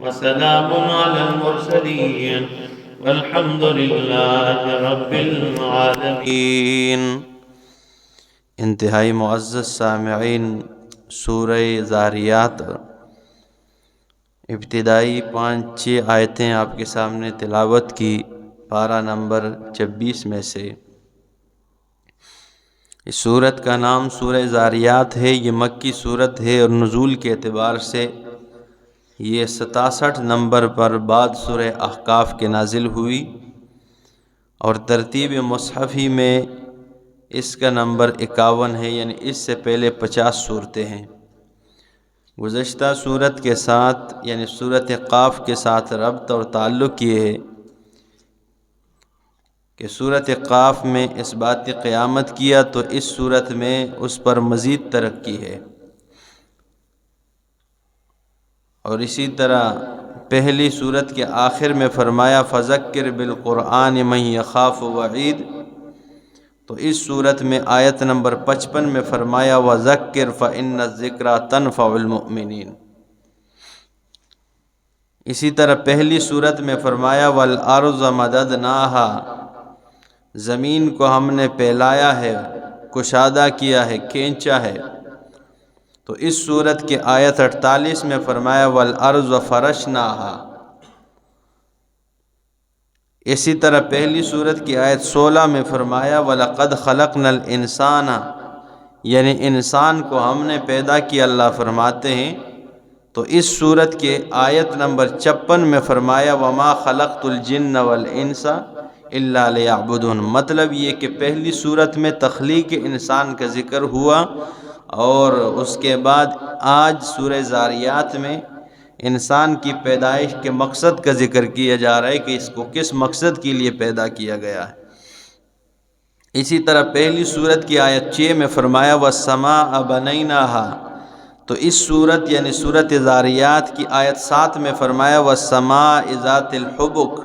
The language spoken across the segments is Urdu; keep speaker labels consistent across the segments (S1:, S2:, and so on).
S1: وسلام على المرسلين والحمد لله رب العالمين۔
S2: انتہائی معزز سامعین، سورہ ذاریات ابتدائی 5-6 آیتیں آپ کے سامنے تلاوت کی، پارہ نمبر 26 میں سے۔ اس سورت کا نام سورہ ذاریات ہے۔ یہ مکی سورت ہے اور نزول کے اعتبار سے یہ 67 نمبر پر بعد سورہ احقاف کے نازل ہوئی، اور ترتیب مصحفی میں اس کا نمبر 51 ہے، یعنی اس سے پہلے 50 صورتیں ہیں۔ گزشتہ صورت کے ساتھ یعنی سورت قاف کے ساتھ ربط اور تعلق یہ ہے کہ سورت قاف میں اس بات قیامت کیا تو اس صورت میں اس پر مزید ترقی ہے، اور اسی طرح پہلی صورت کے آخر میں فرمایا فذکر بالقرآن من یخاف وعید، تو اس صورت میں آیت نمبر 55 میں فرمایا وذکر فإن الذکریٰ تنفع المؤمنین۔ اسی طرح پہلی صورت میں فرمایا والارض مددناہا، زمین کو ہم نے پھیلایا ہے، کشادہ کیا ہے، کھینچا ہے، تو اس صورت کے آیت 48 میں فرمایا والارض فرشناہا۔ اسی طرح پہلی صورت کی آیت 16 میں فرمایا وَلَقَدْ خَلَقْنَا الْإِنسَانَ، یعنی انسان کو ہم نے پیدا کیا، اللہ فرماتے ہیں۔ تو اس صورت کے آیت نمبر 56 میں فرمایا وَمَا خَلَقْتُ الْجِنَّ وَالْإِنسَ إِلَّا لِيَعْبُدُونَ۔ مطلب یہ کہ پہلی صورت میں تخلیق انسان کا ذکر ہوا، اور اس کے بعد آج سورہ ذاریات میں انسان کی پیدائش کے مقصد کا ذکر کیا جا رہا ہے کہ اس کو کس مقصد کے لیے پیدا کیا گیا ہے۔ اسی طرح پہلی صورت کی آیت 6 میں فرمایا وَالسَّمَاءَ بَنَيْنَاهَا، تو اس صورت یعنی صورت ذاریات کی آیت 7 میں فرمایا وَالسَّمَاءِ ذَاتِ الْحُبُكِ،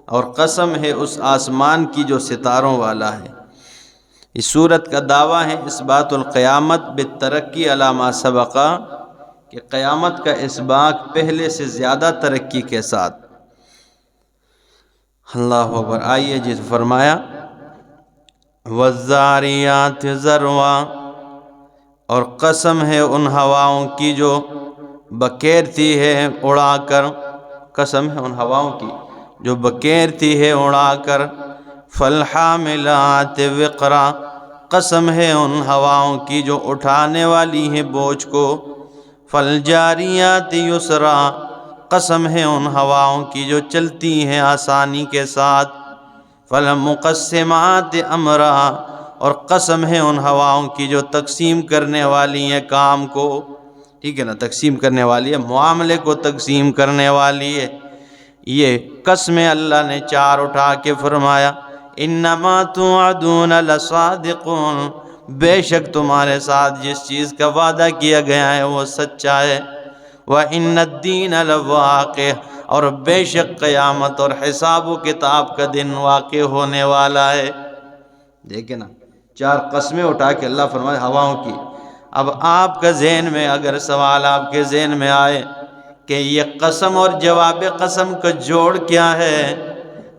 S2: اور قسم ہے اس آسمان کی جو ستاروں والا ہے۔ اس صورت کا دعویٰ ہے اثبات القیامت بالترقی علی ما سبقا، کہ قیامت کا اسباق پہلے سے زیادہ ترقی کے ساتھ۔ اللہ اکبر۔ آئیے جس فرمایا والذاریات ذروا، اور قسم ہے ان ہواؤں کی جو بکیرتی ہے اڑا کر، قسم ہے ان ہواؤں کی جو بکیرتی ہے اڑا کر، فالحاملات وقرا، قسم ہے ان ہواؤں کی جو اٹھانے والی ہیں بوجھ کو، فالجاریات یسرا، قسم ہے ان ہواؤں کی جو چلتی ہیں آسانی کے ساتھ، فالمقسمات امرا، اور قسم ہے ان ہواؤں کی جو تقسیم کرنے والی ہیں کام کو، ٹھیک ہے نا، تقسیم کرنے والی ہے، معاملے کو تقسیم کرنے والی ہے۔ یہ قسمیں اللہ نے 4 اٹھا کے فرمایا انما توعدون لصادقون، بے شک تمہارے ساتھ جس چیز کا وعدہ کیا گیا ہے وہ سچا ہے، وَإِنَّ الدِّينَ لَوَاقِعٌ، اور بے شک قیامت اور حساب و کتاب کا دن واقع ہونے والا ہے۔ دیکھیں نا، 4 قسمیں اٹھا کے اللہ فرمائے ہواؤں کی۔ اب آپ کا ذہن میں اگر سوال آپ کے ذہن میں آئے کہ یہ قسم اور جواب قسم کا جوڑ کیا ہے،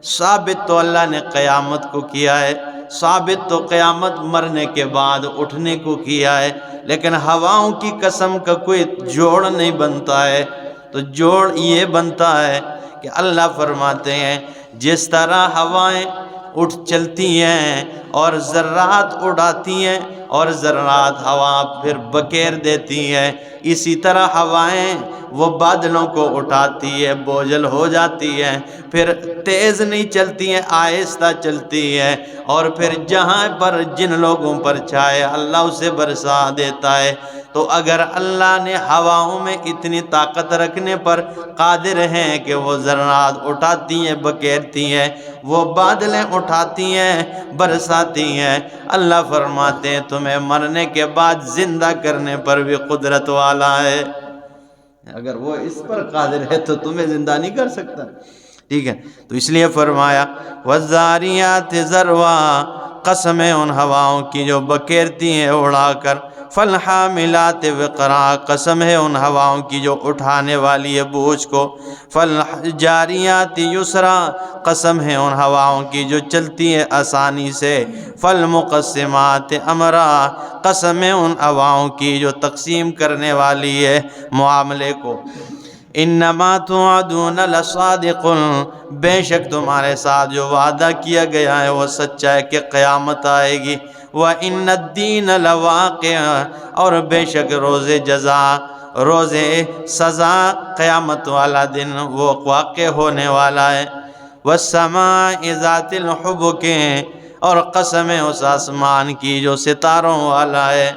S2: ثابت تو اللہ نے قیامت کو کیا ہے، ثابت تو قیامت مرنے کے بعد اٹھنے کو کیا ہے، لیکن ہواؤں کی قسم کا کوئی جوڑ نہیں بنتا ہے۔ تو جوڑ یہ بنتا ہے کہ اللہ فرماتے ہیں جس طرح ہوائیں اٹھ چلتی ہیں اور ذرات اڑاتی ہیں اور ذرات ہوا پھر بکیر دیتی ہیں، اسی طرح ہوائیں وہ بادلوں کو اٹھاتی ہے، بوجھل ہو جاتی ہے، پھر تیز نہیں چلتی ہیں، آہستہ چلتی ہے، اور پھر جہاں پر جن لوگوں پر چاہے اللہ اسے برسا دیتا ہے۔ تو اگر اللہ نے ہواؤں میں اتنی طاقت رکھنے پر قادر ہیں کہ وہ ذرات اٹھاتی ہیں، بکیرتی ہیں، وہ بادلیں اٹھاتی ہیں، برساتی ہیں، اللہ فرماتے ہیں تمہیں مرنے کے بعد زندہ کرنے پر بھی قدرت والا ہے۔ اگر وہ اس پر قادر ہے تو تمہیں زندہ نہیں کر سکتا، ٹھیک ہے؟ تو اس لیے فرمایا والذاریات ذروا، قسم ہے ان ہواؤں کی جو بکیرتی ہیں اڑا کر، فالحاملات وقرا، قسم ہے ان ہواؤں کی جو اٹھانے والی ہے بوجھ کو، فالجاریات یسرا، قسم ہے ان ہواؤں کی جو چلتی ہے آسانی سے، فالمقسمات امرا، قسم ہے ان ہواؤں کی جو تقسیم کرنے والی ہے معاملے کو۔ انما توعدون لصادق، بے شک تمہارے ساتھ جو وعدہ کیا گیا ہے وہ سچا ہے کہ قیامت آئے گی۔ وَإِنَّ الدِّينَ لَوَاقِعٌ، اور بے شک روز جزا، روز سزا، قیامت والا دن وہ واقع ہونے والا ہے۔ وَالسَّمَاءِ ذَاتِ الْحُبُكِ، اور قسم ہے اس آسمان کی جو ستاروں والا ہے،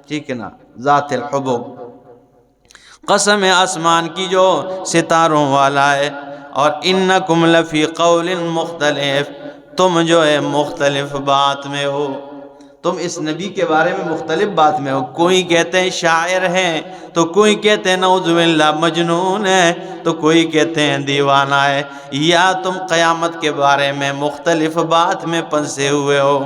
S2: ٹھیک ہے نا، ذات الحبک، قسم ہے آسمان کی جو ستاروں والا ہے۔ اور انکم لفی قول مختلف، تم جو ہے مختلف بات میں ہو، تم اس نبی کے بارے میں مختلف بات میں ہو، کوئی کہتے ہیں شاعر ہیں، تو کوئی کہتے ہیں نعوذ باللہ مجنون ہے، تو کوئی کہتے ہیں دیوانہ ہے، یا تم قیامت کے بارے میں مختلف بات میں پنسے ہوئے ہو،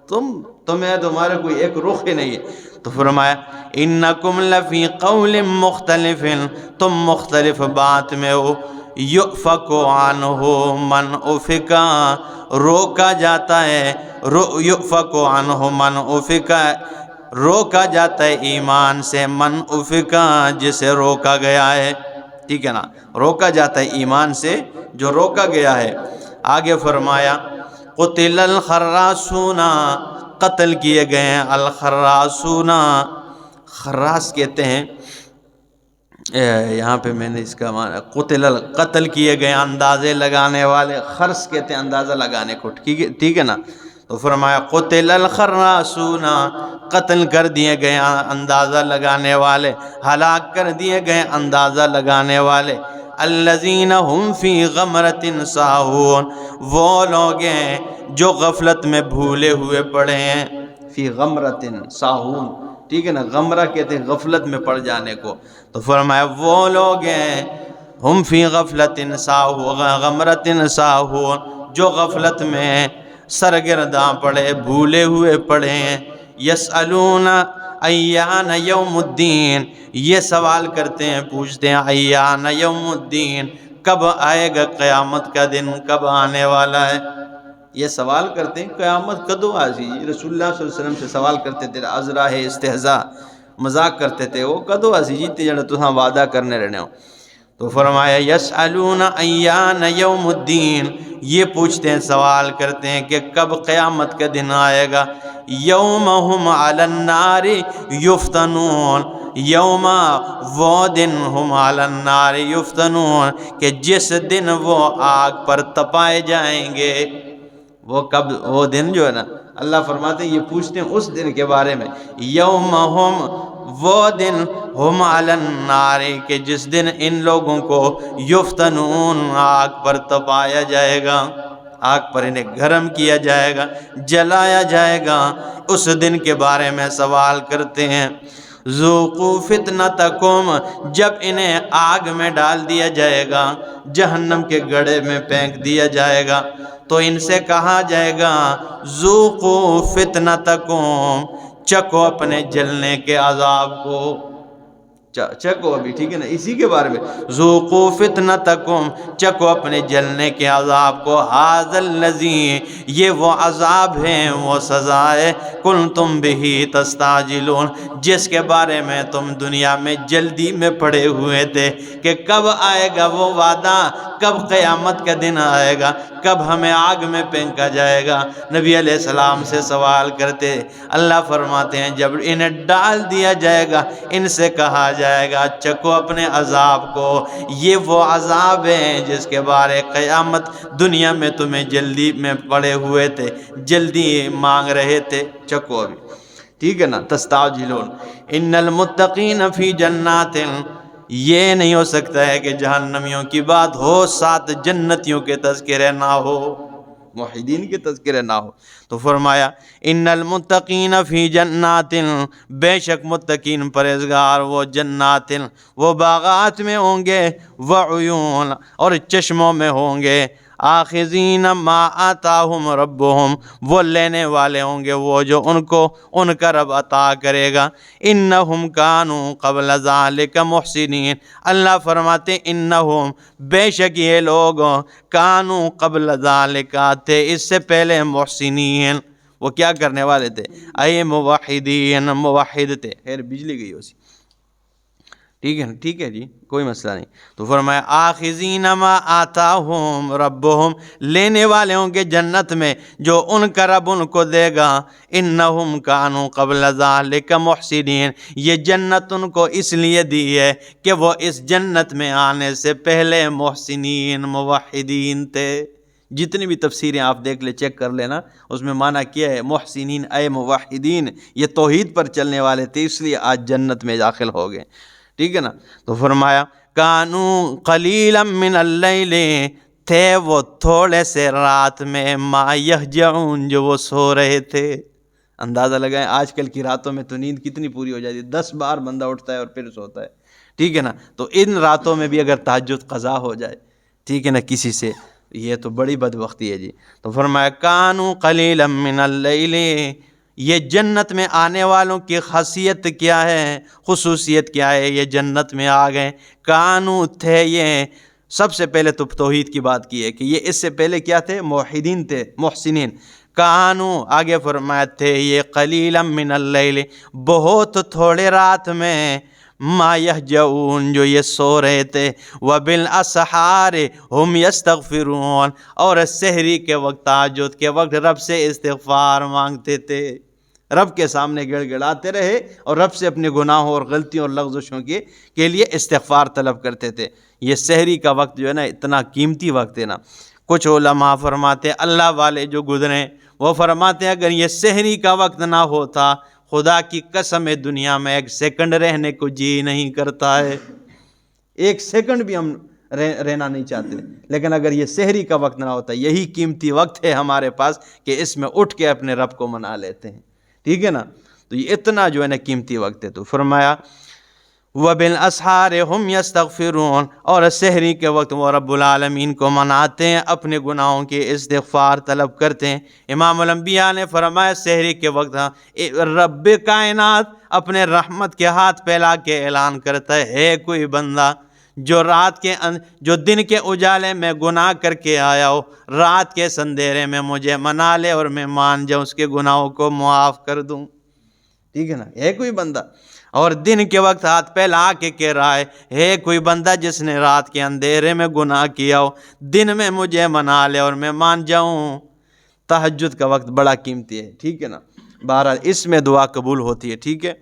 S2: تمہارا کوئی ایک رخ ہی نہیں ہے۔ تو فرمایا انکم لفی قول مختلف، تم مختلف بات میں ہو۔ یؤفک عنہ من افکا، روکا جاتا ہے، یؤفک عنہ من افکا، روکا جاتا ہے ایمان سے، من افکا، جسے روکا گیا ہے، ٹھیک ہے نا، روکا جاتا ہے ایمان سے جو روکا گیا ہے۔ آگے فرمایا قتل الخراسون، قتل کیے گئے ہیں الخراسون، خراس کہتے ہیں، یہاں پہ میں نے اس کا معنی قتل کیے گئے اندازے لگانے والے، خرس کہتے ہیں اندازہ لگانے کو، ٹھیک ہے نا۔ تو فرمایا قتل الخراسون، قتل کر دیے گئے اندازہ لگانے والے، ہلاک کر دیے گئے اندازہ لگانے والے۔ الذین هم فی غمرۃ ساہون، وہ لوگ ہیں جو غفلت میں بھولے ہوئے پڑے ہیں، فی غمرۃ ساہون، ٹھیک ہے نا، غمرہ کہتے ہیں غفلت میں پڑ جانے کو۔ تو فرمایا وہ لوگ ہیں ہم فی غفلت ساہون، غمرۃ ساہون، جو غفلت میں سرگرداں پڑے، بھولے ہوئے پڑے ہیں۔ یسألون ایان یوم الدین، یہ سوال کرتے ہیں، پوچھتے ہیں ایان یوم الدین، کب آئے گا قیامت کا دن، کب آنے والا ہے، یہ سوال کرتے ہیں قیامت کدو آسی۔ رسول اللہ صلی اللہ علیہ وسلم سے سوال کرتے تھے، عذرا ہے استہزاء، مذاق کرتے تھے، وہ کدو آسی جیتے جڑا تساں وعدہ کرنے رہنے ہو۔ تو فرمایا یسألون ایان یوم الدین، یہ پوچھتے ہیں، سوال کرتے ہیں کہ کب قیامت کا دن آئے گا۔ یوم ہم علی النار یفتنون، یوم وہ دن ہم علی النار یفتنون، کہ جس دن وہ آگ پر تپائے جائیں گے۔ وہ کب، وہ دن جو ہے نا، اللہ فرماتے ہیں یہ پوچھتے ہیں اس دن کے بارے میں، یوم ہم، وہ دن، ہم علی النار، کہ جس دن ان لوگوں کو یفتنون، آگ پر تپایا جائے گا، آگ پر انہیں گرم کیا جائے گا، جلایا جائے گا، اس دن کے بارے میں سوال کرتے ہیں۔ ذوقوا فتنتکم، جب انہیں آگ میں ڈال دیا جائے گا، جہنم کے گڑھے میں پھینک دیا جائے گا، تو ان سے کہا جائے گا ذوقوا فتنتکم، چکو اپنے جلنے کے عذاب کو، چکو ابھی، ٹھیک ہے نا، اسی کے بارے میں ذوقوا فتنتکم، چکو اپنے جلنے کے عذاب کو، ھذا الذی، یہ وہ عذاب ہے، وہ سزا ہے، کنتم بہ تستعجلون، جس کے بارے میں تم دنیا میں جلدی میں پڑے ہوئے تھے کہ کب آئے گا وہ وعدہ، کب قیامت کا دن آئے گا، کب ہمیں آگ میں پھینکا جائے گا۔ نبی علیہ السلام سے سوال کرتے، اللہ فرماتے ہیں جب انہیں ڈال دیا جائے گا، ان سے کہا جائے گا چکو اپنے عذاب کو، یہ وہ عذاب ہے جس کے بارے قیامت دنیا میں تمہیں جلدی میں پڑے ہوئے تھے، جلدی مانگ رہے تھے، چکو ابھی، ٹھیک ہے نا، تستعجلون۔ ان المتقین فی جنات، یہ نہیں ہو سکتا ہے کہ جہنمیوں کی بات ہو ساتھ جنتیوں کے تذکرے نہ ہو، موحدین کے تذکرے نہ ہو۔ تو فرمایا ان المتقین فی جنات، بے شک متقین پرہیزگار وہ جنات، وہ باغات میں ہوں گے، وعیون، اور چشموں میں ہوں گے، آخذین ما آتاہم ربہم، وہ لینے والے ہوں گے وہ جو ان کا رب عطا کرے گا۔ انہم کانوا قبل ذالک محسنین، اللہ فرماتے انہم، بے شک یہ لوگ، کانوا قبل ذالک، تھے اس سے پہلے، محسنین، وہ کیا کرنے والے تھے؟ اے موحدین، موحد تھے۔ خیر بجلی گئی اسی، ٹھیک ہے نا، ٹھیک ہے جی، کوئی مسئلہ نہیں۔ تو فرمایا آخذین ما آتاہم ربہم، لینے والے ہوں گے جنت میں جو ان کا رب ان کو دے گا۔ انہم کانوا قبل ذالک محسنین، یہ جنت ان کو اس لیے دی ہے کہ وہ اس جنت میں آنے سے پہلے محسنین، موحدین تھے۔ جتنی بھی تفسیریں آپ دیکھ لیں، چیک کر لینا، اس میں معنی کیا ہے؟ محسنین اے موحدین، یہ توحید پر چلنے والے تھے، اس لیے آج جنت میں داخل ہو گئے، ٹھیک ہے نا۔ تو فرمایا کانوا قلیلا من اللیل، تھے وہ تھوڑے سے رات میں، ما یہجعون، جو وہ سو رہے تھے۔ اندازہ لگائیں آج کل کی راتوں میں تو نیند کتنی پوری ہو جاتی ہے، 10 بار بندہ اٹھتا ہے اور پھر سوتا ہے، ٹھیک ہے نا۔ تو ان راتوں میں بھی اگر تہجد قضا ہو جائے، ٹھیک ہے نا، کسی سے، یہ تو بڑی بدبختی ہے جی۔ تو فرمایا کانوا قلیلا من اللیل، یہ جنت میں آنے والوں کی خاصیت کیا ہے، خصوصیت کیا ہے؟ یہ جنت میں آ گئے، کانوا تھے یہ، سب سے پہلے تو توحید کی بات کی ہے کہ یہ اس سے پہلے کیا تھے؟ موحدین تھے، محسنین۔ کانوا، آگے فرمایا تھے یہ، قلیلا من اللیل، بہت تھوڑے رات میں، ما یہجعون، جو یہ سو رہے تھے، وبالاسحار ہم یستغفرون، اور سحری کے وقت، تہجد کے وقت رب سے استغفار مانگتے تھے، رب کے سامنے گڑ گڑاتے رہے اور رب سے اپنے گناہوں اور غلطیوں اور لغزشوں کے لیے استغفار طلب کرتے تھے۔ یہ سحری کا وقت جو ہے نا، اتنا قیمتی وقت ہے نا۔ کچھ علماء فرماتے ہیں، اللہ والے جو گزرے وہ فرماتے ہیں اگر یہ سحری کا وقت نہ ہوتا، خدا کی قسم ہے دنیا میں 1 سیکنڈ رہنے کو جی نہیں کرتا ہے، 1 سیکنڈ بھی ہم رہنا نہیں چاہتے، لیکن اگر یہ سحری کا وقت نہ ہوتا، یہی قیمتی وقت ہے ہمارے پاس کہ اس میں اٹھ کے اپنے رب کو منا لیتے ہیں، ٹھیک ہے نا۔ تو یہ اتنا جو ہے نا قیمتی وقت ہے۔ تو فرمایا وبالاسحار ہم یستغفرون، اور سحری کے وقت وہ رب العالمین کو مناتے ہیں، اپنے گناہوں کے استغفار طلب کرتے ہیں۔ امام الانبیاء نے فرمایا سحری کے وقت رب کائنات اپنے رحمت کے ہاتھ پھیلا کے اعلان کرتا ہے کوئی بندہ جو دن کے اجالے میں گناہ کر کے آیا ہو، رات کے اندھیرے میں مجھے منا لے اور میں مان جاؤں، اس کے گناہوں کو معاف کر دوں، ٹھیک ہے نا۔ ہے کوئی بندہ، اور دن کے وقت ہاتھ پھیلا کے کہہ رہا ہے کوئی بندہ جس نے رات کے اندھیرے میں گناہ کیا ہو، دن میں مجھے منا لے اور میں مان جاؤں۔ تہجد کا وقت بڑا قیمتی ہے، ٹھیک ہے نا۔ بہرحال اس میں دعا قبول ہوتی ہے، ٹھیک ہے۔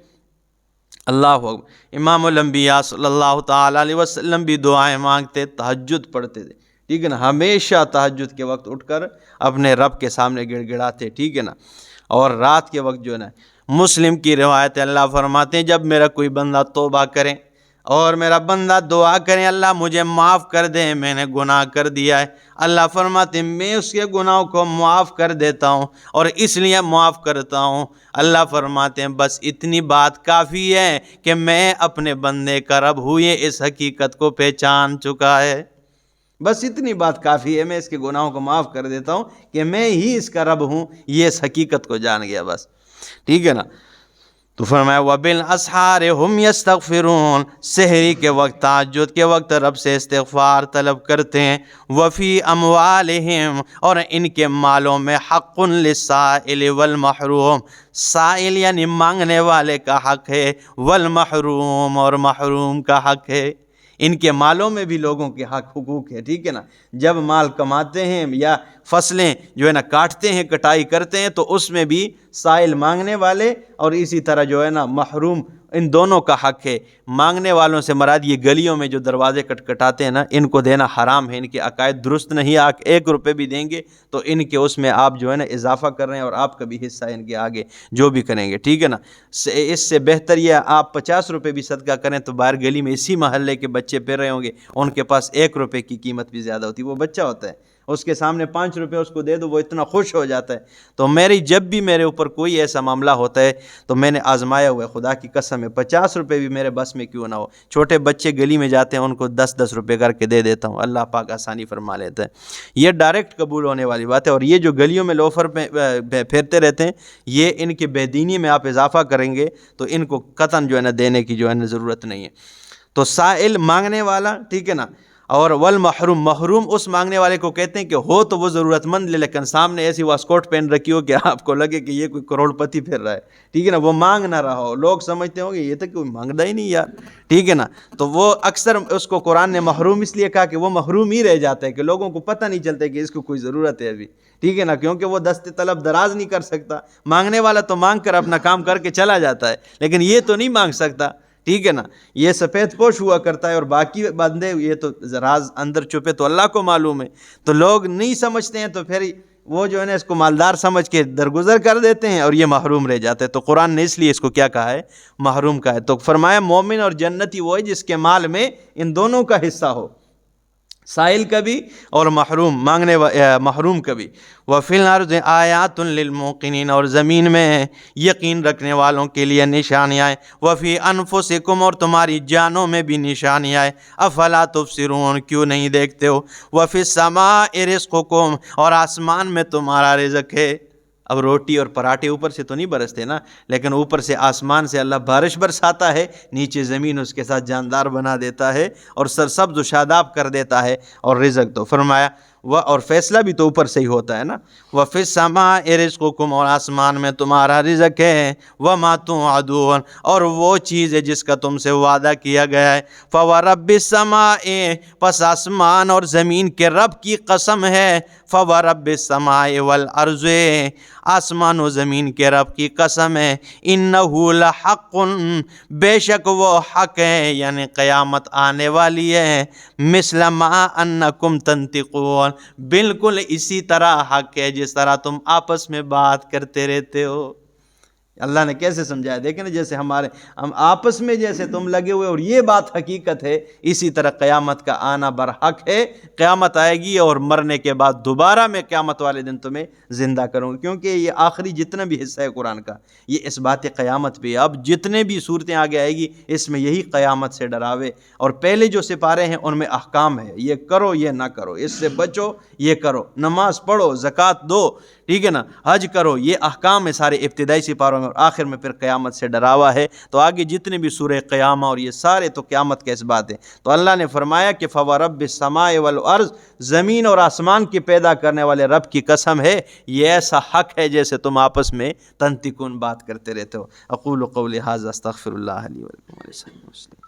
S2: اللہ اکبر۔ امام الانبیاء صلی اللہ تعالیٰ علیہ وسلم بھی دعائیں مانگتے، تہجد پڑھتے تھے، ٹھیک ہے نا، ہمیشہ تہجد کے وقت اٹھ کر اپنے رب کے سامنے گڑ گڑاتے، ٹھیک ہے نا۔ اور رات کے وقت جو ہے نا، مسلم کی روایت ہے، اللہ فرماتے ہیں جب میرا کوئی بندہ توبہ کرے اور میرا بندہ دعا کرے اللہ مجھے معاف کر دے، میں نے گناہ کر دیا ہے، اللہ فرماتے ہیں میں اس کے گناہوں کو معاف کر دیتا ہوں، اور اس لیے معاف کرتا ہوں، اللہ فرماتے ہیں بس اتنی بات کافی ہے کہ میں اپنے بندے کا رب ہوں، یہ اس حقیقت کو پہچان چکا ہے، بس اتنی بات کافی ہے، میں اس کے گناہوں کو معاف کر دیتا ہوں کہ میں ہی اس کا رب ہوں، یہ اس حقیقت کو جان گیا بس، ٹھیک ہے نا۔ تو فرمایا وبالاسحار ہم یستغفرون، سحری کے وقت، تہجد کے وقت رب سے استغفار طلب کرتے ہیں۔ وفی اموالہم، اور ان کے مالوں میں، حق للسائل والمحروم، سائل یعنی مانگنے والے کا حق ہے، والمحروم، اور محروم کا حق ہے، ان کے مالوں میں بھی لوگوں کے حقوق ہے، ٹھیک ہے نا۔ جب مال کماتے ہیں یا فصلیں جو ہے نا کاٹتے ہیں، کٹائی کرتے ہیں، تو اس میں بھی سائل مانگنے والے اور اسی طرح جو ہے نا محروم، ان دونوں کا حق ہے۔ مانگنے والوں سے مراد یہ گلیوں میں جو دروازے کٹاتے ہیں نا، ان کو دینا حرام ہے، ان کے عقائد درست نہیں۔ آپ 1 روپے بھی دیں گے تو ان کے اس میں آپ جو ہے نا اضافہ کر رہے ہیں، اور آپ کا بھی حصہ ان کے آگے جو بھی کریں گے، ٹھیک ہے نا۔ اس سے بہتر یہ آپ 50 روپے بھی صدقہ کریں تو باہر گلی میں اسی محلے کے بچے پھر رہے ہوں گے، ان کے پاس 1 روپے کی قیمت بھی زیادہ ہوتی ہے، وہ بچہ ہوتا ہے، اس کے سامنے 5 روپے اس کو دے دو وہ اتنا خوش ہو جاتا ہے. تو میری جب بھی میرے اوپر کوئی ایسا معاملہ ہوتا ہے تو میں نے آزمایا ہوا ہے، خدا کی قسم ہے 50 روپے بھی میرے بس میں کیوں نہ ہو، چھوٹے بچے گلی میں جاتے ہیں ان کو 10 روپے کر کے دے دیتا ہوں، اللہ پاک آسانی فرما لیتا ہے. یہ ڈائریکٹ قبول ہونے والی بات ہے. اور یہ جو گلیوں میں لوفر پھیرتے رہتے ہیں یہ ان کے بے دینی میں آپ اضافہ کریں گے تو ان کو قطعاً جو ہے نا دینے کی جو ہے نا ضرورت نہیں ہے. تو سائل مانگنے والا، ٹھیک ہے نا، اور والمحروم، محروم اس مانگنے والے کو کہتے ہیں کہ ہو تو وہ ضرورت مند لے لیکن سامنے ایسی واسکوٹ پہن رکھی ہو کہ آپ کو لگے کہ یہ کوئی کروڑ پتی پھر رہا ہے، ٹھیک ہے نا، وہ مانگ نہ رہا ہو، لوگ سمجھتے ہوں گے یہ تو کوئی مانگتا ہی نہیں یار، ٹھیک ہے نا. تو وہ اکثر اس کو قرآن نے محروم اس لیے کہا کہ وہ محروم ہی رہ جاتا ہے کہ لوگوں کو پتہ نہیں چلتا کہ اس کو کوئی ضرورت ہے ابھی، ٹھیک ہے نا، کیونکہ وہ دست طلب دراز نہیں کر سکتا. مانگنے والا تو مانگ کر اپنا کام کر کے چلا جاتا ہے لیکن یہ تو نہیں مانگ سکتا، ٹھیک ہے نا. یہ سفید پوش ہوا کرتا ہے اور باقی بندے یہ تو راز اندر چھپے تو اللہ کو معلوم ہے. تو لوگ نہیں سمجھتے ہیں تو پھر وہ جو ہے نا اس کو مالدار سمجھ کے درگزر کر دیتے ہیں اور یہ محروم رہ جاتے ہیں. تو قرآن نے اس لیے اس کو کیا کہا ہے؟ محروم کہا ہے. تو فرمایا مومن اور جنتی وہ ہے جس کے مال میں ان دونوں کا حصہ ہو، سائل کا بھی اور محروم مانگنے محروم کا بھی. وَفِي الْأَرْضِ آیَاتٌ لِلْمُوقِنِينَ، اور زمین میں یقین رکھنے والوں کے لیے نشانیاں ہیں. وَفِي أَنفُسِكُمْ، اور تمہاری جانوں میں بھی نشانیاں ہیں. أَفَلَا تُبْصِرُونَ، کیوں نہیں دیکھتے ہو. وَفِي السَّمَاءِ رِزْقُكُمْ، اور آسمان میں تمہارا رزق ہے. اب روٹی اور پراٹھے اوپر سے تو نہیں برستے نا، لیکن اوپر سے آسمان سے اللہ بارش برساتا ہے، نیچے زمین اس کے ساتھ جاندار بنا دیتا ہے اور سرسبز و شاداب کر دیتا ہے. اور رزق تو فرمایا اور فیصلہ بھی تو اوپر سے ہی ہوتا ہے نا. وَفِي السَّمَاءِ رِزْقُكُمْ، اور آسمان میں تمہارا رزق ہے. وَمَا تُوعَدُونَ، اور وہ چیز ہے جس کا تم سے وعدہ کیا گیا ہے. فَوَرَبِّ السَّمَاءِ، پس آسمان اور زمین کے رب کی قسم ہے. فَوَرَبِّ السَّمَاءِ وَالْأَرْضِ، آسمان و زمین کے رب کی قسم ہے. إِنَّهُ لَحَقٌ، بے شک وہ حق ہے، یعنی قیامت آنے والی ہے. مِثْلَ مَا أَنَّكُمْ تَنْطِقُونَ، بالکل اسی طرح حق ہے جس طرح تم آپس میں بات کرتے رہتے ہو. اللہ نے کیسے سمجھایا؟ دیکھیں نا، جیسے ہم آپس میں جیسے تم لگے ہوئے اور یہ بات حقیقت ہے، اسی طرح قیامت کا آنا برحق ہے. قیامت آئے گی اور مرنے کے بعد دوبارہ میں قیامت والے دن تمہیں زندہ کروں گا، کیونکہ یہ آخری جتنا بھی حصہ ہے قرآن کا یہ اس بات قیامت پہ ہے. اب جتنے بھی صورتیں آگے آئے گی اس میں یہی قیامت سے ڈراوے. اور پہلے جو سپارے ہیں ان میں احکام ہے، یہ کرو یہ نہ کرو، اس سے بچو یہ کرو، نماز پڑھو، زکوٰۃ دو، ٹھیک ہے نا، حج کرو، یہ احکام ہے سارے ابتدائی سپاروں میں. اور آخر میں پھر قیامت سے ڈراوا ہے. تو آگے جتنے بھی سورہ قیامہ اور یہ سارے تو قیامت کے اس بات ہے. تو اللہ نے فرمایا کہ فَوَرَبِّ السَّمَاءِ وَالْأَرْضِ، زمین اور آسمان کی پیدا کرنے والے رب کی قسم ہے، یہ ایسا حق ہے جیسے تم آپس میں تنطقون بات کرتے رہتے ہو. اقول قولی ھذا استغفر اللہ لی ولکم ولسائر المسلمین.